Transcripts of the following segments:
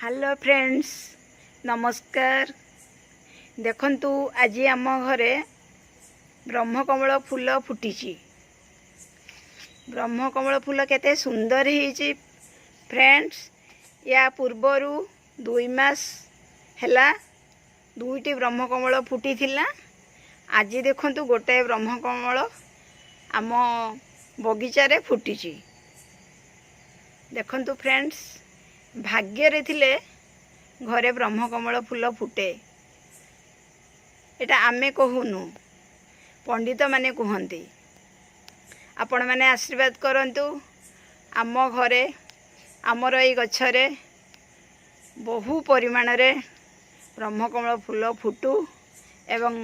Hello friends नमस्कार। देखंतु आज आम घरे ब्रह्मकमल फूल फुटी। ब्रह्मकमल फूल केते सुंदर ही फ्रेंड्स। या पूर्वर 2 मास हैला दुईटी ब्रह्मकमल फुटी थिला। आज देखंतु गोटे ब्रह्मकमल आम बगीचारे फुटी। देखंतु फ्रेंड्स भाग्य रे थिले घरे ब्रह्मकमल फूल फुटे। एटा आमे कहूनु पंडित माने कहंती। आपण माने आशीर्वाद करंतु आम घरे आमर ए गछरे बहु परिमाण रे ब्रह्मकमल फूल फुटू एवं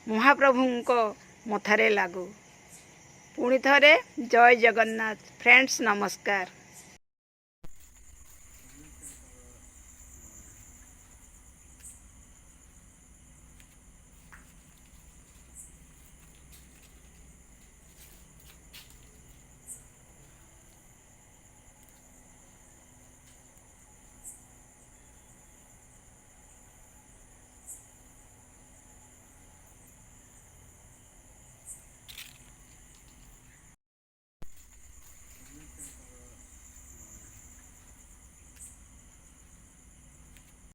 महाप्रभुंको मथारे लागू। पुणी थरे जय जगन्नाथ फ्रेंड्स नमस्कार।